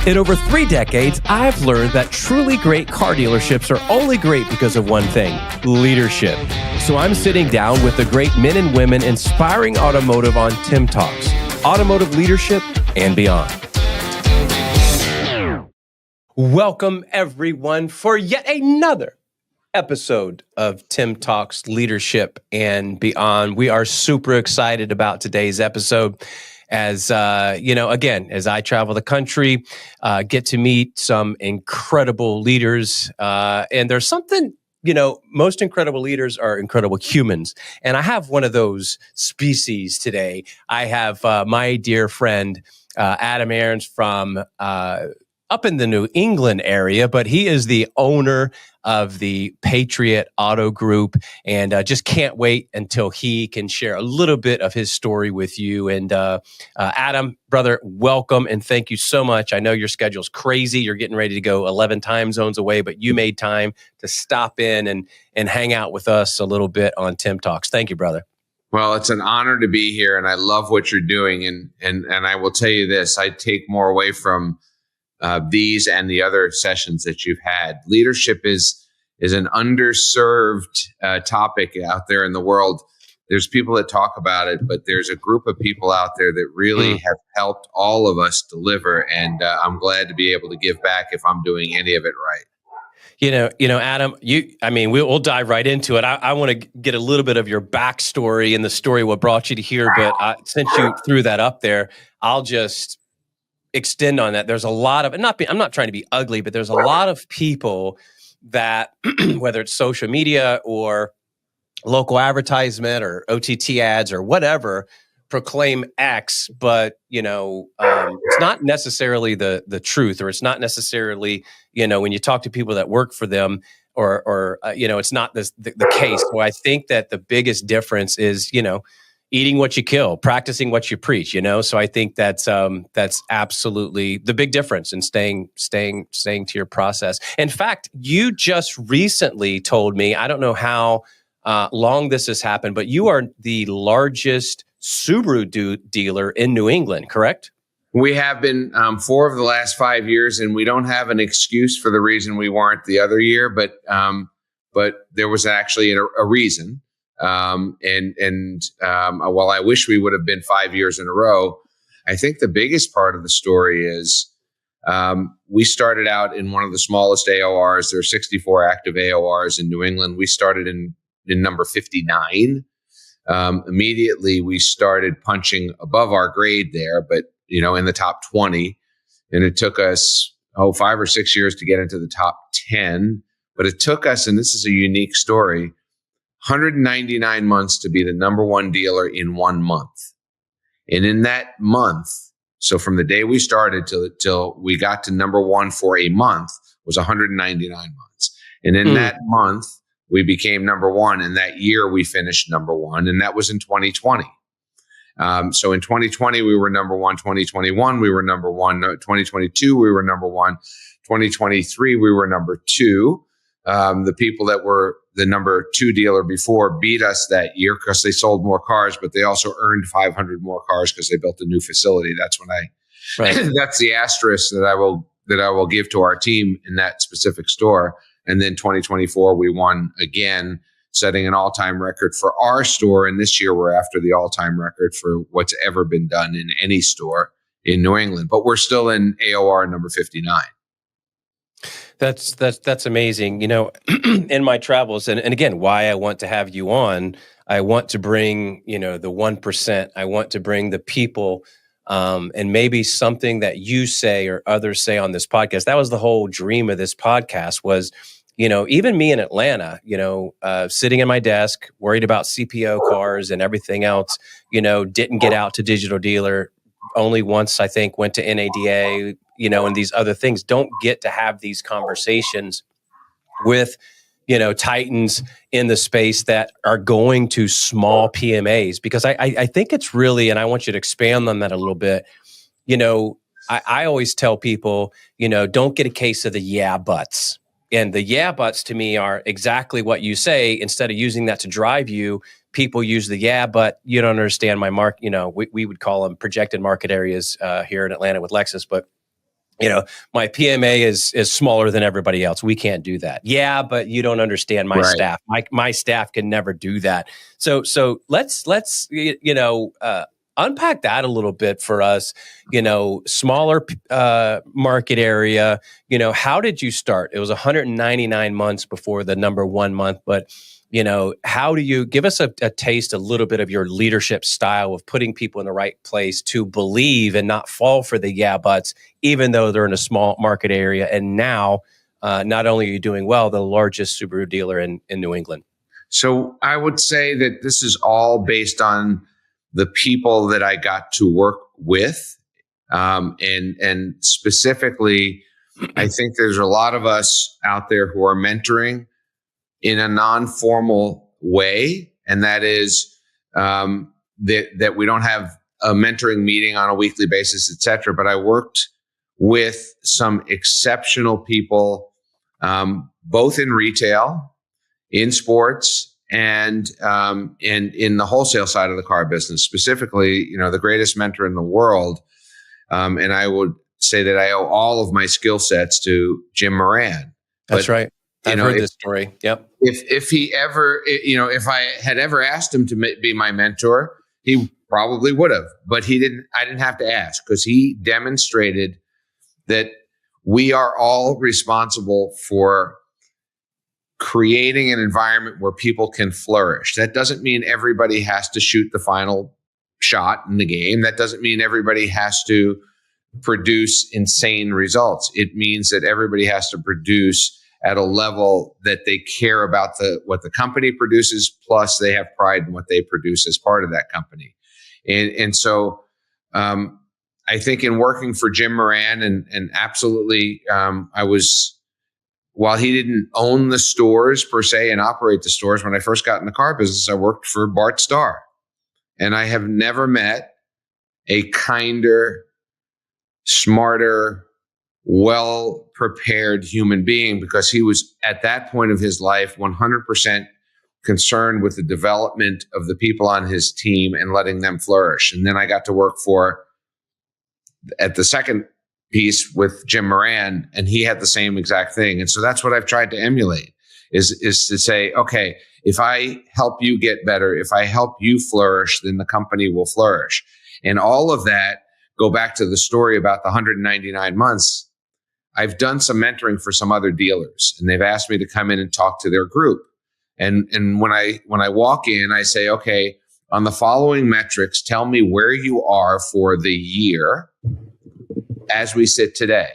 In over 3 decades, I've learned that truly great car dealerships are only great because of one thing: leadership. So I'm sitting down with the great men and women inspiring automotive on Tim Talks, automotive leadership and beyond. Welcome, everyone, for yet another episode of Tim Talks Leadership and Beyond. We are super excited about today's episode. As again, as I travel the country, get to meet some incredible leaders. And there's something, most incredible leaders are incredible humans. And I have one of those species today. I have my dear friend, Adam Arens from up in the New England area, but he is the owner of the Patriot Auto Group, and just can't wait until he can share a little bit of his story with you. And Adam, brother, welcome, and thank you so much. I know your schedule's crazy. You're getting ready to go 11 time zones away, but you made time to stop in and hang out with us a little bit on Tim Talks. Thank you, brother. Well, it's an honor to be here, and I love what you're doing. And I will tell you this, I take more away from these and the other sessions that you've had. Leadership is an underserved topic out there in the world. There's people that talk about it, but there's a group of people out there that really have helped all of us deliver. And I'm glad to be able to give back if I'm doing any of it right. Adam, we'll dive right into it. I want to get a little bit of your backstory and the story what brought you to here. But since you threw that up there, I'll just extend on that. There's a lot of, I'm not trying to be ugly, but there's a lot of people that whether it's social media or local advertisement or OTT ads or whatever, proclaim X, but it's not necessarily the truth, or it's not necessarily, when you talk to people that work for them, or it's not the case. So I think that the biggest difference is, eating what you kill, practicing what you preach, So I think that's absolutely the big difference in staying to your process. In fact, you just recently told me, I don't know how long this has happened, but you are the largest Subaru dealer in New England, correct? We have been 4 of the last 5 years, and we don't have an excuse for the reason we weren't the other year, but there was actually a reason. While I wish we would have been 5 years in a row, I think the biggest part of the story is we started out in one of the smallest AORs. There are 64 active AORs in New England. We started in number 59. Immediately, we started punching above our grade there, but in the top 20. And it took us 5 or 6 years to get into the top 10. But it took us, and this is a unique story, 199 months to be the number one dealer in 1 month. And in that month, so from the day we started till we got to number one for a month, was 199 months. And in that month, we became number one. And that year we finished number one. And that was in 2020. So in 2020, we were number one. 2021, we were number one. 2022, we were number one. 2023, we were number two. The people that were the number 2 dealer before beat us that year because they sold more cars, but they also earned 500 more cars because they built a new facility. That's that's the asterisk that I will give to our team in that specific store. And then 2024, we won again, setting an all-time record for our store. And this year, we're after the all-time record for what's ever been done in any store in New England. But we're still in AOR number 59. That's amazing. In my travels, and again, why I want to have you on, I want to bring, the 1%. I want to bring the people, and maybe something that you say or others say on this podcast. That was the whole dream of this podcast was, even me in Atlanta, sitting at my desk, worried about CPO cars and everything else, didn't get out to digital dealer. Only once, I think, went to NADA, and these other things. Don't get to have these conversations with, titans in the space that are going to small PMAs, because I think it's really, and I want you to expand on that a little bit. I always tell people, don't get a case of the yeah buts. And the yeah buts to me are exactly what you say. Instead of using that to drive you, people use the yeah, but you don't understand my mark. We would call them projected market areas here in Atlanta with Lexus. But my PMA is smaller than everybody else. We can't do that. Yeah, but you don't understand my Right. staff. My staff can never do that. So let's unpack that a little bit for us. Smaller market area. How did you start? It was 199 months before the number 1 month, but how do you give us a taste, a little bit of your leadership style of putting people in the right place to believe and not fall for the yeah buts, even though they're in a small market area. And now, not only are you doing well, the largest Subaru dealer in New England. So I would say that this is all based on the people that I got to work with. And specifically, I think there's a lot of us out there who are mentoring in a non-formal way. And that is that we don't have a mentoring meeting on a weekly basis, et cetera. But I worked with some exceptional people, both in retail, in sports, and in the wholesale side of the car business. Specifically, the greatest mentor in the world. And I would say that I owe all of my skill sets to Jim Moran. That's right. I've heard this story. Yep. If he ever, if I had ever asked him to be my mentor, he probably would have, but he didn't. I didn't have to ask, because he demonstrated that we are all responsible for creating an environment where people can flourish. That doesn't mean everybody has to shoot the final shot in the game. That doesn't mean everybody has to produce insane results. It means that everybody has to produce at a level that they care about what the company produces, plus they have pride in what they produce as part of that company. And so I think in working for Jim Moran, and absolutely, while he didn't own the stores per se and operate the stores, when I first got in the car business, I worked for Bart Starr. And I have never met a kinder, smarter, well-prepared human being, because he was at that point of his life 100% concerned with the development of the people on his team and letting them flourish. And then I got to work at the second piece with Jim Moran, and he had the same exact thing. And so that's what I've tried to emulate, is to say, okay, if I help you get better, if I help you flourish, then the company will flourish. And all of that, go back to the story about the 199 months. I've done some mentoring for some other dealers, and they've asked me to come in and talk to their group. And when I walk in, I say, okay, on the following metrics, tell me where you are for the year as we sit today.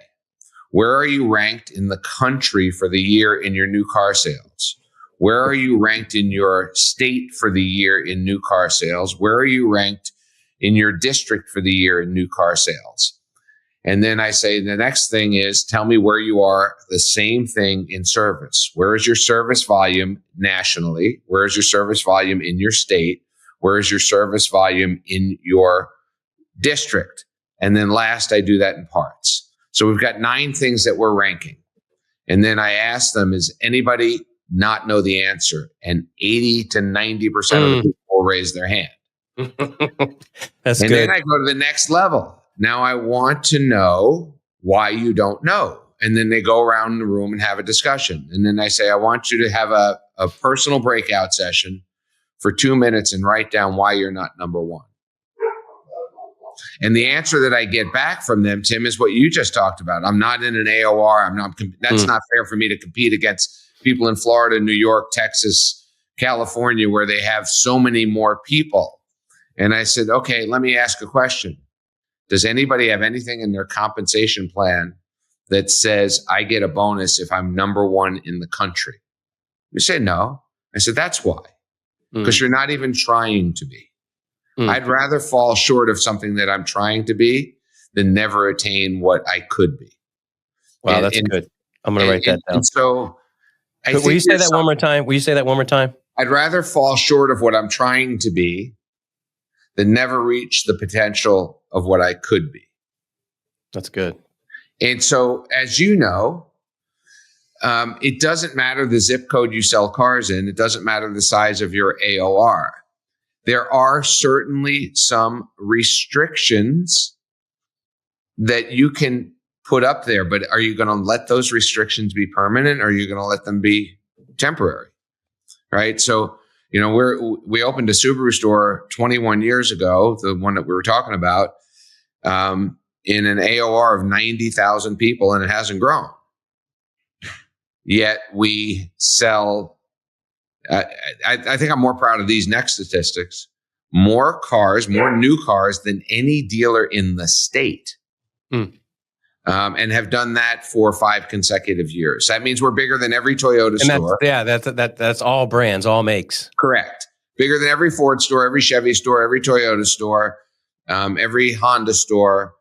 Where are you ranked in the country for the year in your new car sales? Where are you ranked in your state for the year in new car sales? Where are you ranked in your district for the year in new car sales? And then I say, the next thing is, tell me where you are, the same thing in service. Where is your service volume nationally? Where is your service volume in your state? Where is your service volume in your district? And then last, I do that in parts. So we've got 9 things that we're ranking. And then I ask them, does anybody not know the answer? And 80 to 90% of the people will raise their hand. That's good. And then I go to the next level. Now I want to know why you don't know. And then they go around the room and have a discussion. And then I say, I want you to have a personal breakout session for 2 minutes and write down why you're not number one. And the answer that I get back from them, Tim, is what you just talked about. I'm not in an AOR. That's not fair for me to compete against people in Florida, New York, Texas, California, where they have so many more people. And I said, okay, let me ask a question. Does anybody have anything in their compensation plan that says I get a bonus if I'm number one in the country? You say no. I said, that's why. Because you're not even trying to be. I'd rather fall short of something that I'm trying to be than never attain what I could be. Wow, that's good. I'm going to write that down. And so will you say that one more time? Will you say that one more time? I'd rather fall short of what I'm trying to be than never reach the potential of what I could be. That's good. And so, as you know, it doesn't matter the zip code you sell cars in. It doesn't matter the size of your AOR. There are certainly some restrictions that you can put up there, but are you going to let those restrictions be permanent, or are you going to let them be temporary? Right. So, we opened a Subaru store 21 years ago, the one that we were talking about, in an AOR of 90,000 people, and it hasn't grown. Yet we sell, I think I'm more proud of these next statistics, more new cars than any dealer in the state. And have done that for 5 consecutive years. That means we're bigger than every Toyota store. That's all brands, all makes. Correct. Bigger than every Ford store, every Chevy store, every Toyota store, every Honda store.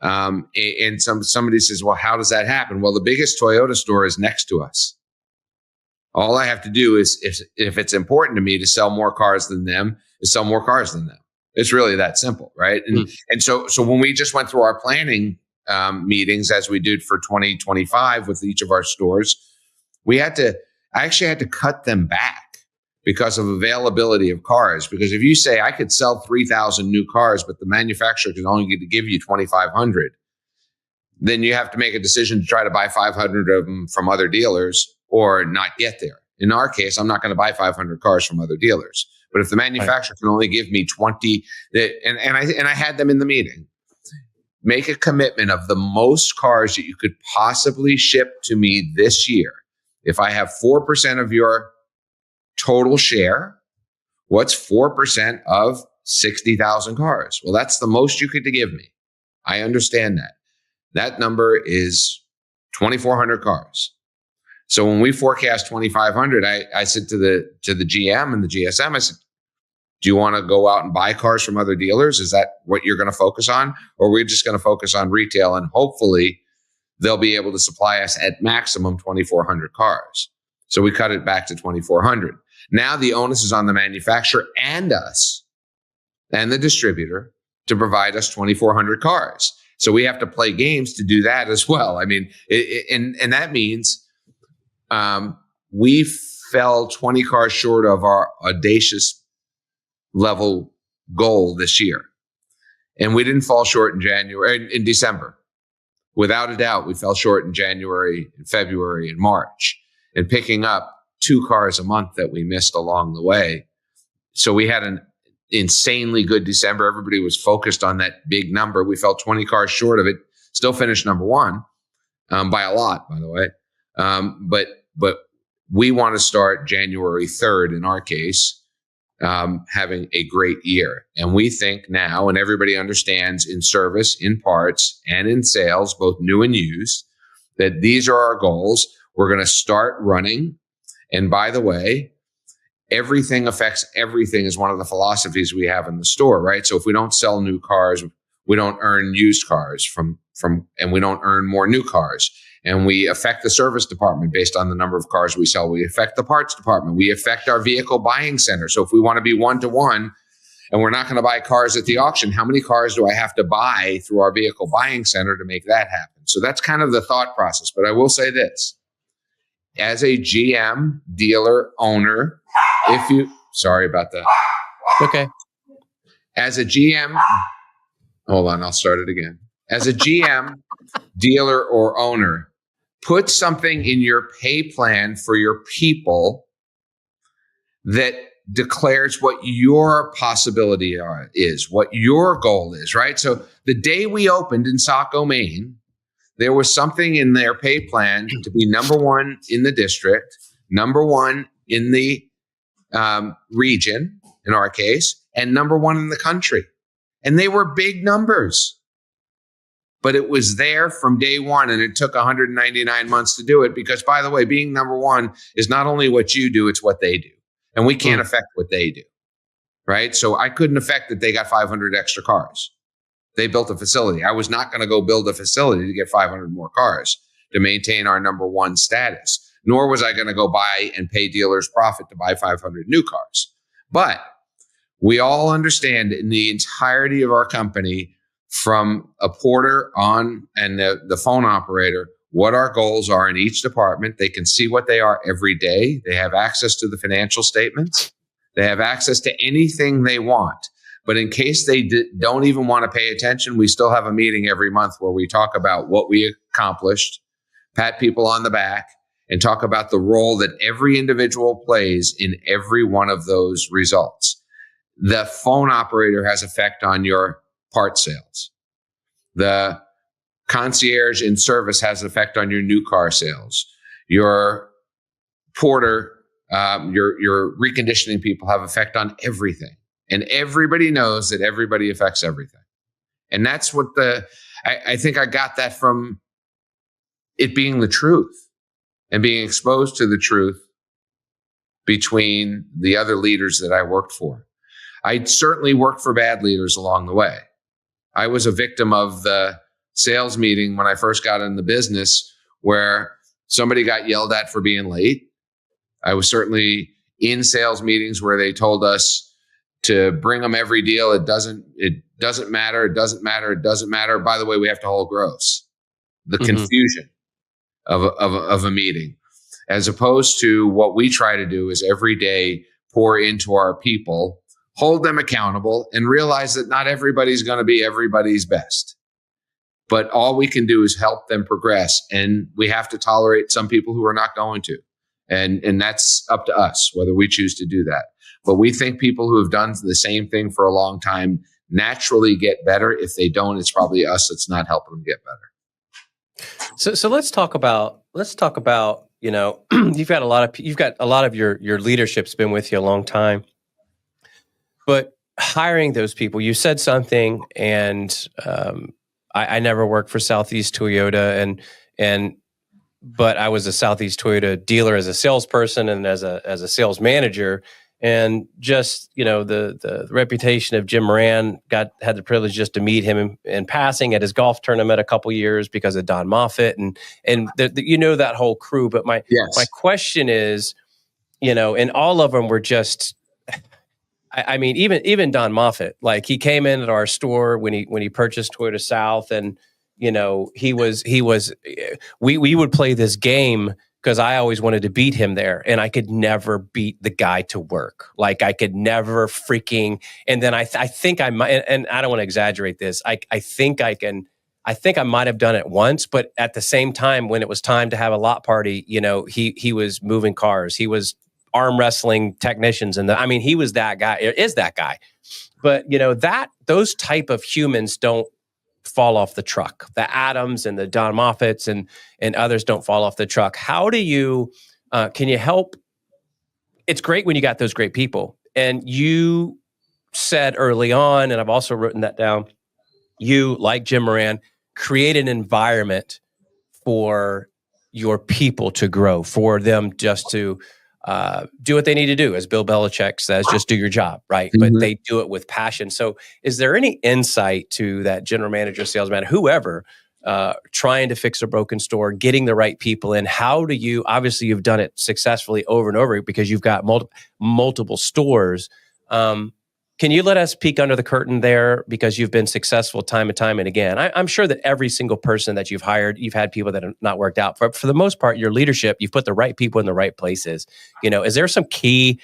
And somebody says, well, how does that happen? Well, the biggest Toyota store is next to us. All I have to do is, if it's important to me to sell more cars than them, is sell more cars than them. It's really that simple, right? And so when we just went through our planning meetings, as we did for 2025 with each of our stores, I actually had to cut them back because of availability of cars. Because if you say I could sell 3,000 new cars, but the manufacturer can only give you 2,500, then you have to make a decision to try to buy 500 of them from other dealers or not get there. In our case, I'm not going to buy 500 cars from other dealers. But if the manufacturer can only give me 20, and I had them in the meeting, make a commitment of the most cars that you could possibly ship to me this year. If I have 4% of your total share, what's 4% of 60,000 cars? Well, that's the most you could give me. I understand that. That number is 2,400 cars. So when we forecast 2,500, I said to the GM and the GSM, I said, do you want to go out and buy cars from other dealers? Is that what you're going to focus on? Or we're just going to focus on retail, and hopefully they'll be able to supply us at maximum 2,400 cars. So we cut it back to 2,400. Now the onus is on the manufacturer and us and the distributor to provide us 2,400 cars. So we have to play games to do that as well. I mean, and that means we fell 20 cars short of our audacious level goal this year. And we didn't fall short in December. Without a doubt, we fell short in January, and February, and March, and picking up 2 cars a month that we missed along the way. So we had an insanely good December. Everybody was focused on that big number. We fell 20 cars short of it, still finished number 1 by a lot, by the way. But we want to start January 3rd in our case, having a great year. And we think now, and everybody understands in service, in parts, and in sales, both new and used, that these are our goals. We're going to start running. And by the way, everything affects everything is one of the philosophies we have in the store, right? So if we don't sell new cars, we don't earn used cars and we don't earn more new cars. And we affect the service department based on the number of cars we sell. We affect the parts department. We affect our vehicle buying center. So if we want to be 1-to-1 and we're not going to buy cars at the auction, how many cars do I have to buy through our vehicle buying center to make that happen? So that's kind of the thought process. But I will say this. As a GM, dealer, owner, sorry about that. Okay. As a GM, hold on, I'll start it again. As a GM, dealer, or owner, put something in your pay plan for your people that declares what your possibility is, what your goal is, right? So the day we opened in Saco, Maine, there was something in their pay plan to be number 1 in the district, number 1 in the region, in our case, and number 1 in the country. And they were big numbers. But it was there from day 1, and it took 199 months to do it because, by the way, being number 1 is not only what you do, it's what they do. And we can't affect what they do, right? So I couldn't affect that they got 500 extra cars. They built a facility. I was not going to go build a facility to get 500 more cars to maintain our number 1 status, nor was I going to go buy and pay dealers profit to buy 500 new cars. But we all understand in the entirety of our company, from a porter on and the phone operator, what our goals are in each department. They can see what they are every day. They have access to the financial statements. They have access to anything they want. But in case they don't even want to pay attention, we still have a meeting every month where we talk about what we accomplished, pat people on the back, and talk about the role that every individual plays in every one of those results. The phone operator has effect on your part sales. The concierge in service has effect on your new car sales. Your porter, your reconditioning people have effect on everything. And everybody knows that everybody affects everything. And that's what I think I got that from it being the truth and being exposed to the truth between the other leaders that I worked for. I certainly worked for bad leaders along the way. I was a victim of the sales meeting when I first got in the business where somebody got yelled at for being late. I was certainly in sales meetings where they told us to bring them every deal. It doesn't matter. It doesn't matter. It doesn't matter. By the way, we have to hold gross. The confusion of a meeting, as opposed to what we try to do is every day pour into our people, hold them accountable, and realize that not everybody's going to be everybody's best. But all we can do is help them progress. And we have to tolerate some people who are not going to. And that's up to us, whether we choose to do that. But we think people who have done the same thing for a long time naturally get better. If they don't, it's probably us that's not helping them get better. So let's talk about you've got a lot of your leadership's been with you a long time, but hiring those people, you said something, and I never worked for Southeast Toyota, but I was a Southeast Toyota dealer as a salesperson and as a sales manager. And just, the reputation of Jim Moran, had the privilege just to meet him in passing at his golf tournament a couple years because of Don Moffitt and that whole crew. But my question is, and all of them were just, I mean, even Don Moffitt, like he came in at our store when he purchased Toyota South, and we would play this game because I always wanted to beat him there, and I could never beat the guy to work. Like I could never freaking. And then I think I might, and I don't want to exaggerate this. I think I might have done it once, but at the same time, when it was time to have a lot party, he was moving cars, he was arm wrestling technicians, and he was that guy. Is that guy? But those type of humans don't fall off the truck. The Adams and the Don Moffitts and others don't fall off the truck. How do you, can you help? It's great when you got those great people. And you said early on, and I've also written that down, you, like Jim Moran, create an environment for your people to grow, for them just to do what they need to do. As Bill Belichick says, just do your job, right? Mm-hmm. But they do it with passion. So is there any insight to that general manager, salesman, whoever, trying to fix a broken store, getting the right people in? How do you, obviously you've done it successfully over and over because you've got multiple stores. Can you let us peek under the curtain there, because you've been successful time and time and again? I'm sure that every single person that you've hired, you've had people that have not worked out. For the most part, your leadership, you've put the right people in the right places. Is there some key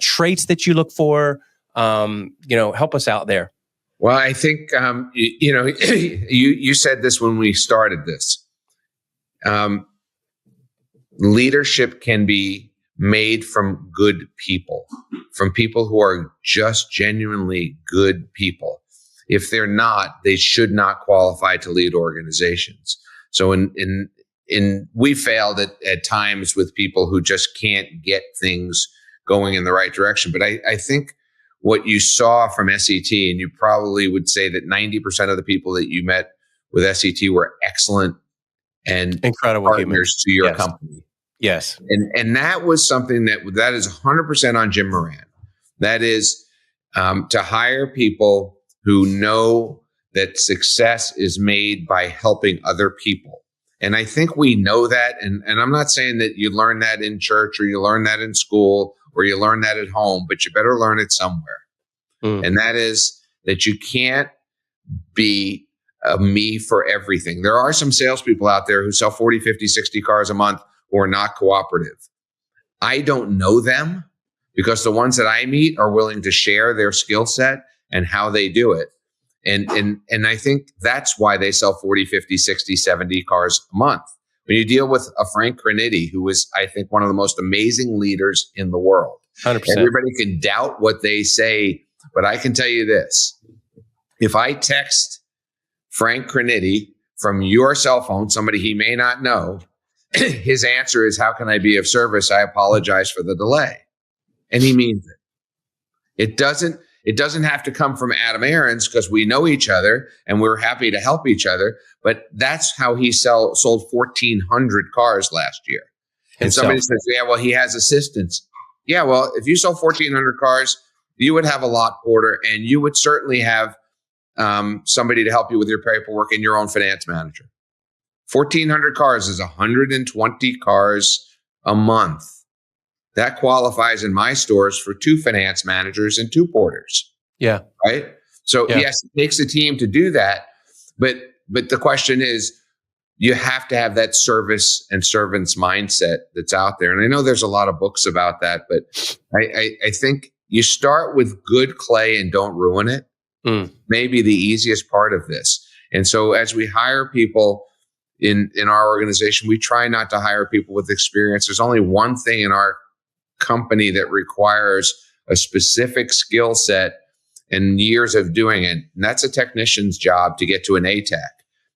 traits that you look for? Help us out there. Well, I think, you said this when we started this. Leadership can be made from good people, from people who are just genuinely good people. If they're not, they should not qualify to lead organizations. So we failed at times with people who just can't get things going in the right direction. But I think what you saw from SET, and you probably would say that 90% of the people that you met with SET were excellent and incredible partners humans to your company. Yes. And that was something that is 100% on Jim Moran. That is to hire people who know that success is made by helping other people. And I think we know that. And I'm not saying that you learn that in church or you learn that in school or you learn that at home, but you better learn it somewhere. And that is that you can't be a me for everything. There are some salespeople out there who sell 40, 50, 60 cars a month who are not cooperative. I don't know them, because the ones that I meet are willing to share their skill set and how they do it. And I think that's why they sell 40, 50, 60, 70 cars a month. When you deal with a Frank Graniti, who is, I think, one of the most amazing leaders in the world, 100%. Everybody can doubt what they say, but I can tell you this. If I text Frank Graniti from your cell phone, somebody he may not know, his answer is, how can I be of service? I apologize for the delay. And he means it. It doesn't have to come from Adam Arens because we know each other and we're happy to help each other. But that's how he sold 1,400 cars last year. And somebody says, yeah, well, he has assistants. Yeah, well, if you sold 1,400 cars, you would have a lot order, and you would certainly have somebody to help you with your paperwork and your own finance manager. 1,400 cars is 120 cars a month. That qualifies in my stores for 2 finance managers and 2 porters. Yeah. Right. So yes, it takes a team to do that. But the question is, you have to have that service and servants mindset that's out there. And I know there's a lot of books about that, but I think you start with good clay and don't ruin it. Maybe the easiest part of this. And so as we hire people in our organization, we try not to hire people with experience. There's only one thing in our company that requires a specific skill set and years of doing it. And that's a technician's job to get to an ATEC.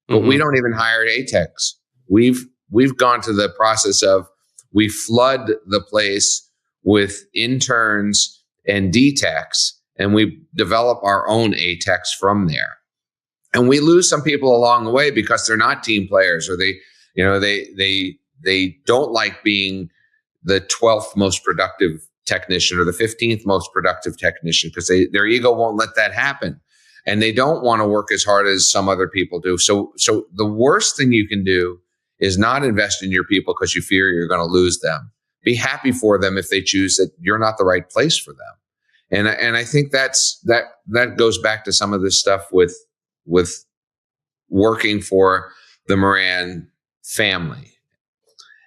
But we don't even hire ATECs. We've gone to the process of, we flood the place with interns and DTECs, and we develop our own ATECs from there. And we lose some people along the way because they're not team players, or they don't like being the 12th most productive technician or the 15th most productive technician because their ego won't let that happen. And they don't want to work as hard as some other people do. So the worst thing you can do is not invest in your people because you fear you're going to lose them. Be happy for them if they choose that you're not the right place for them. And I think that goes back to some of this stuff with working for the Moran family.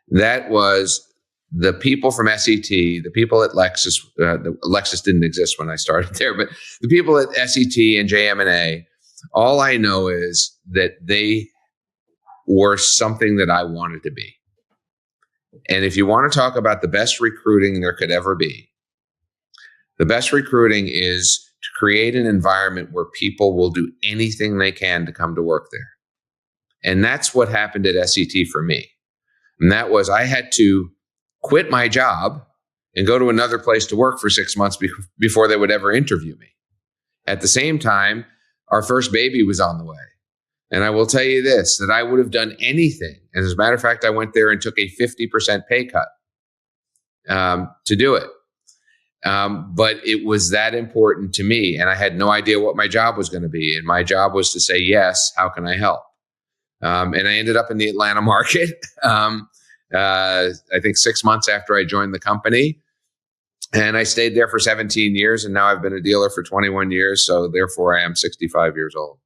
That was the people from SET, the people at Lexus. Lexus didn't exist when I started there, but the people at SET and JM&A, all I know is that they were something that I wanted to be. And if you want to talk about the best recruiting there could ever be, the best recruiting is to create an environment where people will do anything they can to come to work there. And that's what happened at SET for me. And that was, I had to quit my job and go to another place to work for 6 months before they would ever interview me. At the same time, our first baby was on the way. And I will tell you this, that I would have done anything. And as a matter of fact, I went there and took a 50% pay cut to do it. But it was that important to me. And I had no idea what my job was going to be. And my job was to say, yes, how can I help? And I ended up in the Atlanta market. I think 6 months after I joined the company, and I stayed there for 17 years, and now I've been a dealer for 21 years. So therefore I am 65 years old.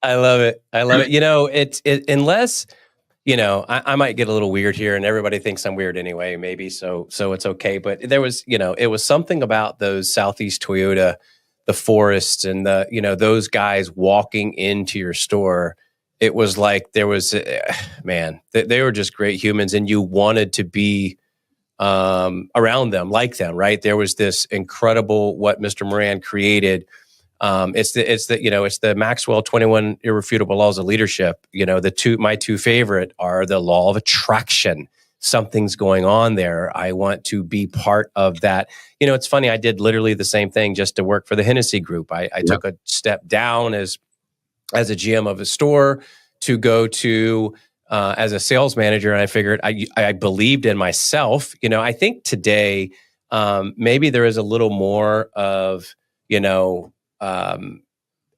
I love it. You know, it's unless, you know, I might get a little weird here, and everybody thinks I'm weird anyway, maybe. So it's okay. But there was, you know, it was something about those Southeast Toyota, the Forests, and the, you know, those guys walking into your store. It was like there was, man, they were just great humans, and you wanted to be around them, like them, right? There was this incredible, what Mr. Moran created. It's the Maxwell 21 irrefutable laws of leadership. You know, my two favorite are the law of attraction. Something's going on there. I want to be part of that. You know, it's funny. I did literally the same thing just to work for the Hennessy Group. I took a step down as a GM of a store to go to as a sales manager. And I figured I believed in myself. You know, I think today maybe there is a little more of, you know,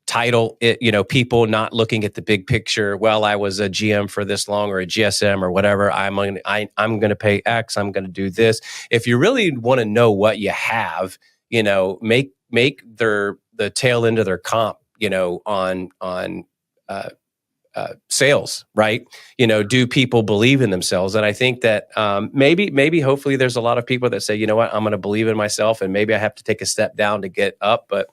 title, you know, people not looking at the big picture. Well, I was a GM for this long, or a GSM or whatever. I'm going to pay X. I'm going to do this. If you really want to know what you have, you know, make the tail end of their comp, you know, on sales, right? Do people believe in themselves? And I think that maybe, hopefully, there's a lot of people that say, you know what, I'm going to believe in myself, and maybe I have to take a step down to get up. But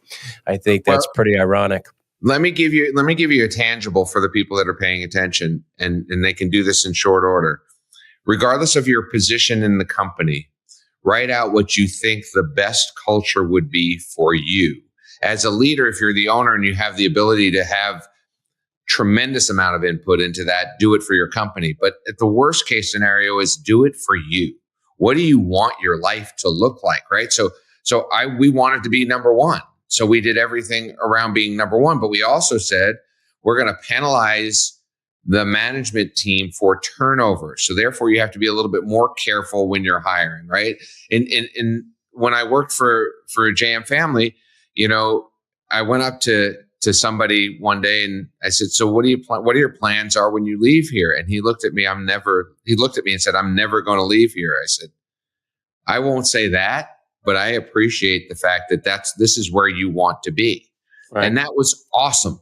I think that's pretty ironic. Let me give you a tangible for the people that are paying attention, and they can do this in short order. Regardless of your position in the company, write out what you think the best culture would be for you. As a leader, if you're the owner and you have the ability to have tremendous amount of input into that, do it for your company. But at the worst case scenario is do it for you. What do you want your life to look like, right? So we wanted to be number one. So we did everything around being number one, but we also said we're going to penalize the management team for turnover. So therefore you have to be a little bit more careful when you're hiring, right? And when I worked for JM Family, I went up to somebody one day and I said, so what are your plans are when you leave here? And he looked at me and said, I'm never going to leave here. I said, I won't say that, but I appreciate the fact that this is where you want to be. Right. And that was awesome.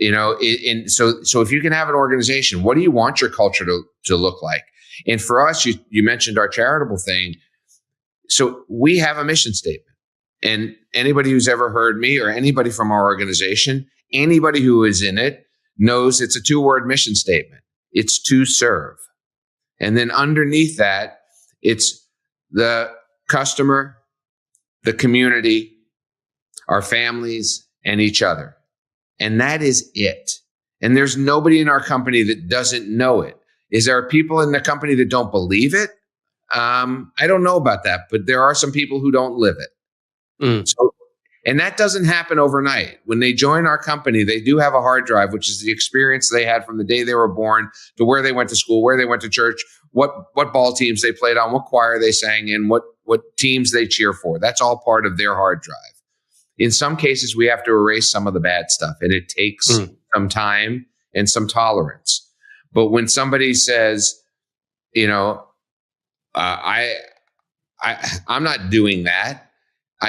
So if you can have an organization, what do you want your culture to look like? And for us, you mentioned our charitable thing. So we have a mission statement. And anybody who's ever heard me or anybody from our organization, anybody who is in it knows it's a 2-word mission statement. It's to serve. And then underneath that, it's the customer, the community, our families, and each other. And that is it. And there's nobody in our company that doesn't know it. Is there people in the company that don't believe it? I don't know about that, but there are some people who don't live it. And that doesn't happen overnight. When they join our company, they do have a hard drive, which is the experience they had from the day they were born to where they went to school, where they went to church, what ball teams they played on, what choir they sang in, what teams they cheer for. That's all part of their hard drive. In some cases, we have to erase some of the bad stuff, and it takes some time and some tolerance. But when somebody says, I'm not doing that,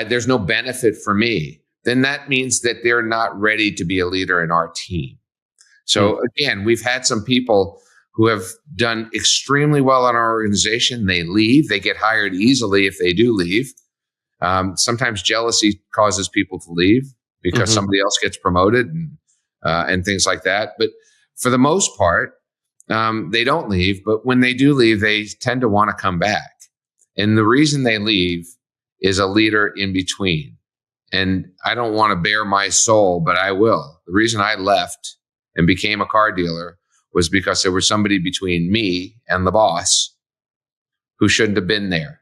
there's no benefit for me, then that means that they're not ready to be a leader in our team. So again, we've had some people who have done extremely well in our organization. They leave, they get hired easily if they do leave. Sometimes jealousy causes people to leave because somebody else gets promoted and things like that. But for the most part, they don't leave. But when they do leave, they tend to want to come back. And the reason they leave is a leader in between. And I don't want to bare my soul, but I will. The reason I left and became a car dealer was because there was somebody between me and the boss who shouldn't have been there.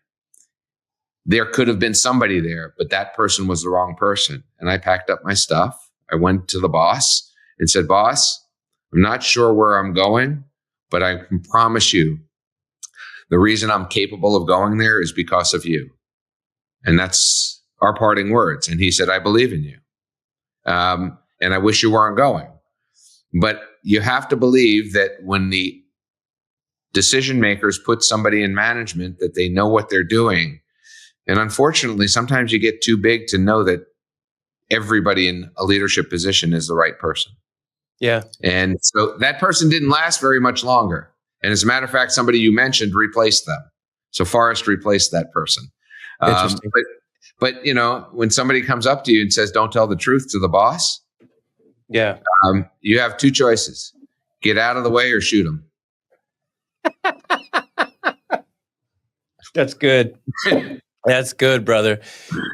There could have been somebody there, but that person was the wrong person. And I packed up my stuff. I went to the boss and said, boss, I'm not sure where I'm going, but I can promise you the reason I'm capable of going there is because of you. And that's our parting words. And he said, I believe in you. And I wish you weren't going. But you have to believe that when the decision makers put somebody in management, that they know what they're doing. And unfortunately, sometimes you get too big to know that everybody in a leadership position is the right person. Yeah. And so that person didn't last very much longer. And as a matter of fact, somebody you mentioned replaced them. So Forrest replaced that person. But when somebody comes up to you and says, don't tell the truth to the boss. Yeah. You have two choices: get out of the way or shoot them. That's good. That's good, brother.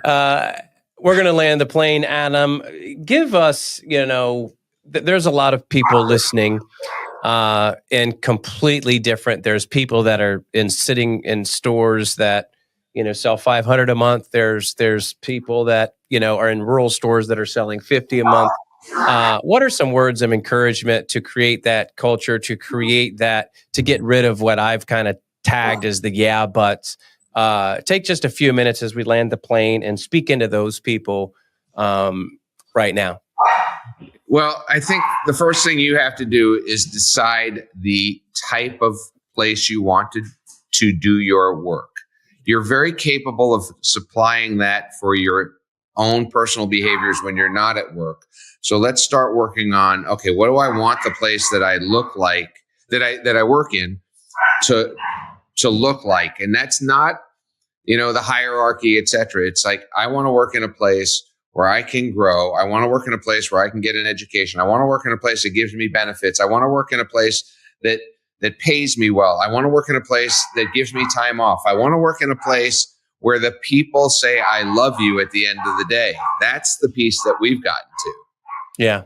We're going to land the plane, Adam. Give us, there's a lot of people listening and completely different. There's people that are sitting in stores that, sell 500 a month. There's people that, are in rural stores that are selling 50 a month. What are some words of encouragement to create that culture, to get rid of what I've kind of tagged as the yeah buts? Take just a few minutes as we land the plane and speak into those people right now. Well, I think the first thing you have to do is decide the type of place you want to do your work. You're very capable of supplying that for your own personal behaviors when you're not at work. So let's start working on, okay, what do I want the place that I look like, that I work in to look like? And that's not, the hierarchy, et cetera. It's like, I want to work in a place where I can grow. I want to work in a place where I can get an education. I want to work in a place that gives me benefits. I want to work in a place that pays me well. I want to work in a place that gives me time off. I want to work in a place where the people say, I love you at the end of the day. That's the piece that we've gotten to. Yeah.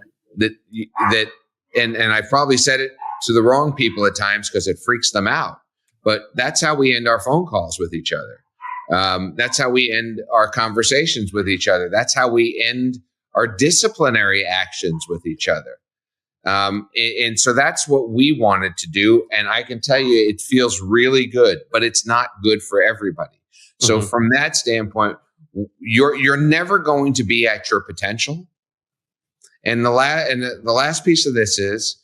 And I've probably said it to the wrong people at times because it freaks them out. But that's how we end our phone calls with each other. That's how we end our conversations with each other. That's how we end our disciplinary actions with each other. And so that's what we wanted to do. And I can tell you, it feels really good, but it's not good for everybody. So from that standpoint, you're never going to be at your potential. And the last piece of this is,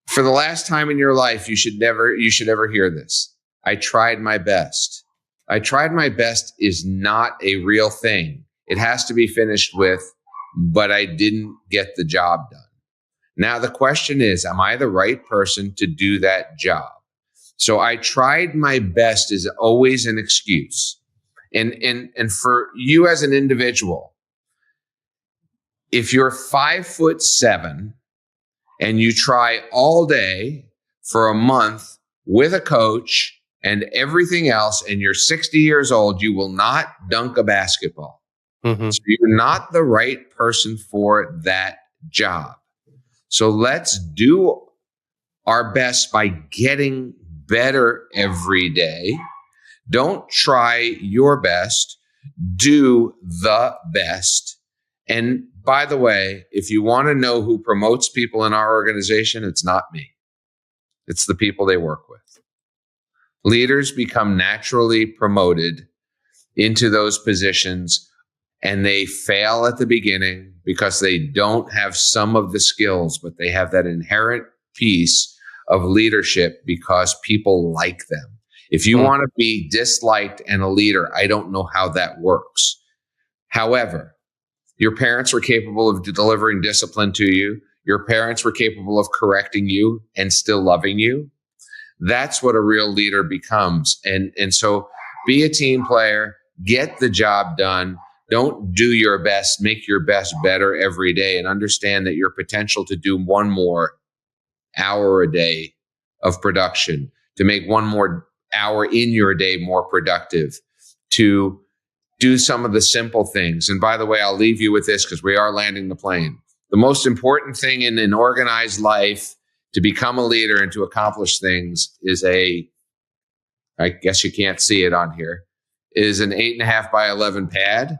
for the last time in your life, you should ever hear this. I tried my best. I tried my best is not a real thing. It has to be finished with, but I didn't get the job done. Now, the question is, am I the right person to do that job? So I tried my best is always an excuse. And for you as an individual, if you're 5'7" and you try all day for a month with a coach and everything else, and you're 60 years old, you will not dunk a basketball. So you're not the right person for that job. So let's do our best by getting better every day. Don't try your best, do the best. And by the way, if you want to know who promotes people in our organization, it's not me. It's the people they work with. Leaders become naturally promoted into those positions, and they fail at the beginning because they don't have some of the skills, but they have that inherent piece of leadership because people like them. If you want to be disliked and a leader, I don't know how that works. However, your parents were capable of delivering discipline to you. Your parents were capable of correcting you and still loving you. That's what a real leader becomes. And so be a team player, get the job done. Don't do your best, make your best better every day, and understand that your potential to do one more hour a day of production, to make one more hour in your day more productive, to do some of the simple things. And by the way, I'll leave you with this because we are landing the plane. The most important thing in an organized life to become a leader and to accomplish things is I guess you can't see it on here, is an 8.5 by 11 pad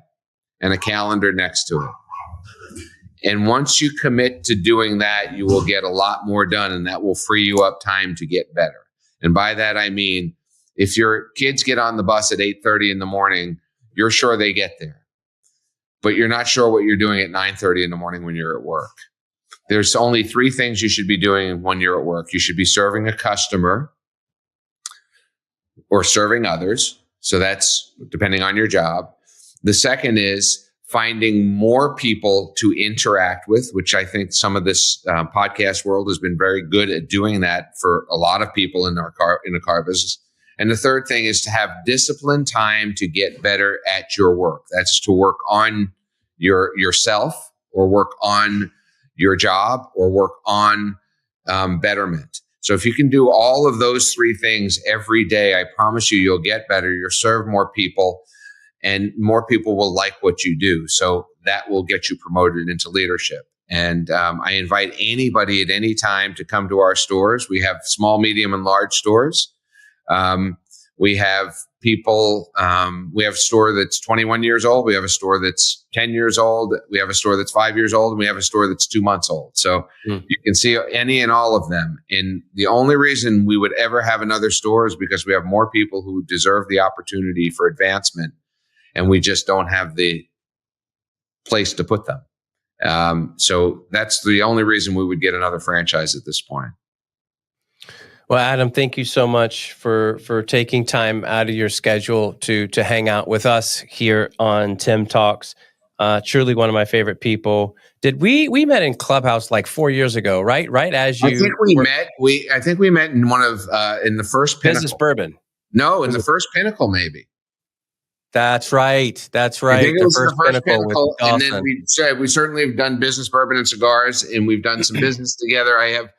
and a calendar next to it. And once you commit to doing that, you will get a lot more done, and that will free you up time to get better. And by that, I mean, if your kids get on the bus at 8:30 in the morning, you're sure they get there, but you're not sure what you're doing at 9:30 in the morning when you're at work. There's only 3 things you should be doing when you're at work. You should be serving a customer or serving others. So that's depending on your job. The second is finding more people to interact with, which I think some of this podcast world has been very good at doing that for a lot of people in the car business. And the third thing is to have disciplined time to get better at your work. That's to work on yourself, or work on your job, or work on betterment. So if you can do all of those 3 things every day, I promise you, you'll get better. You'll serve more people, and more people will like what you do. So that will get you promoted into leadership. And I invite anybody at any time to come to our stores. We have small, medium, and large stores. We have people, we have a store that's 21 years old. We have a store that's 10 years old. We have a store that's 5 years old. And we have a store that's 2 months old. So you can see any and all of them. And the only reason we would ever have another store is because we have more people who deserve the opportunity for advancement, and we just don't have the place to put them. So that's the only reason we would get another franchise at this point. Well, Adam, thank you so much for taking time out of your schedule to hang out with us here on Tim Talks. Truly one of my favorite people. Did we met in Clubhouse like 4 years ago, right? Right as I you think we met. I think we met in one of in the first Business Pinnacle. Bourbon. No, in Was the it? first Pinnacle, maybe. That's right. That's I think right. it The was in first the first Pinnacle with Pinnacle, and then Dawson. we certainly have done business, bourbon, and cigars, and we've done some business together. I have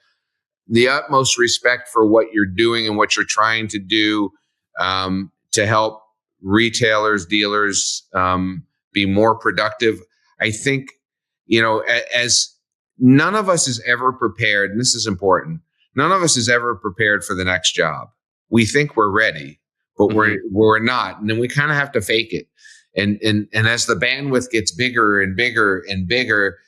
the utmost respect for what you're doing and what you're trying to do to help retailers, dealers be more productive. I think, as none of us is ever prepared, and this is important, none of us is ever prepared for the next job. We think we're ready, but we're not. And then we kind of have to fake it. And as the bandwidth gets bigger and bigger and bigger,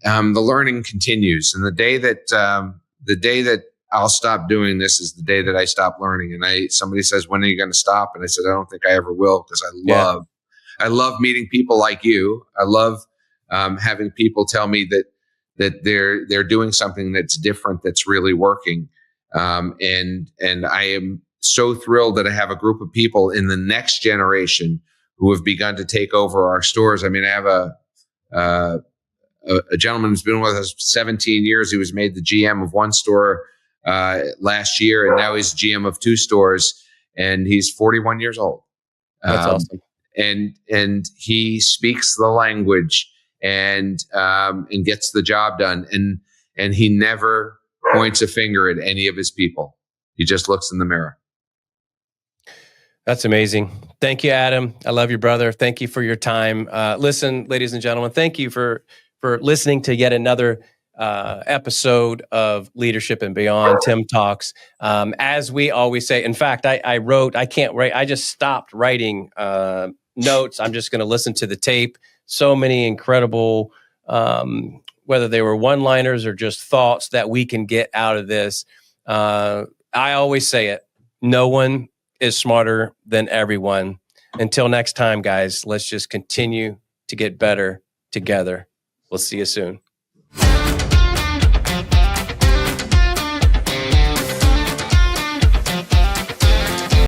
the learning continues. And the day that I'll stop doing this is the day that I stop learning. And somebody says, when are you going to stop? And I said, I don't think I ever will, because I love meeting people like you. I love having people tell me that they're doing something that's different, that's really working. And I am so thrilled that I have a group of people in the next generation who have begun to take over our stores. I mean, I have a gentleman who's been with us 17 years. He was made the GM of one store last year, and now he's GM of 2 stores, and he's 41 years old. That's awesome. And he speaks the language and gets the job done. And he never points a finger at any of his people. He just looks in the mirror. That's amazing. Thank you, Adam. I love you, brother. Thank you for your time. Listen, ladies and gentlemen, thank you for listening to yet another episode of Leadership and Beyond, Tim Talks. As we always say, in fact, I can't write. I just stopped writing notes. I'm just going to listen to the tape. So many incredible, whether they were one-liners or just thoughts that we can get out of this. I always say it. No one is smarter than everyone. Until next time, guys, let's just continue to get better together. We'll see you soon.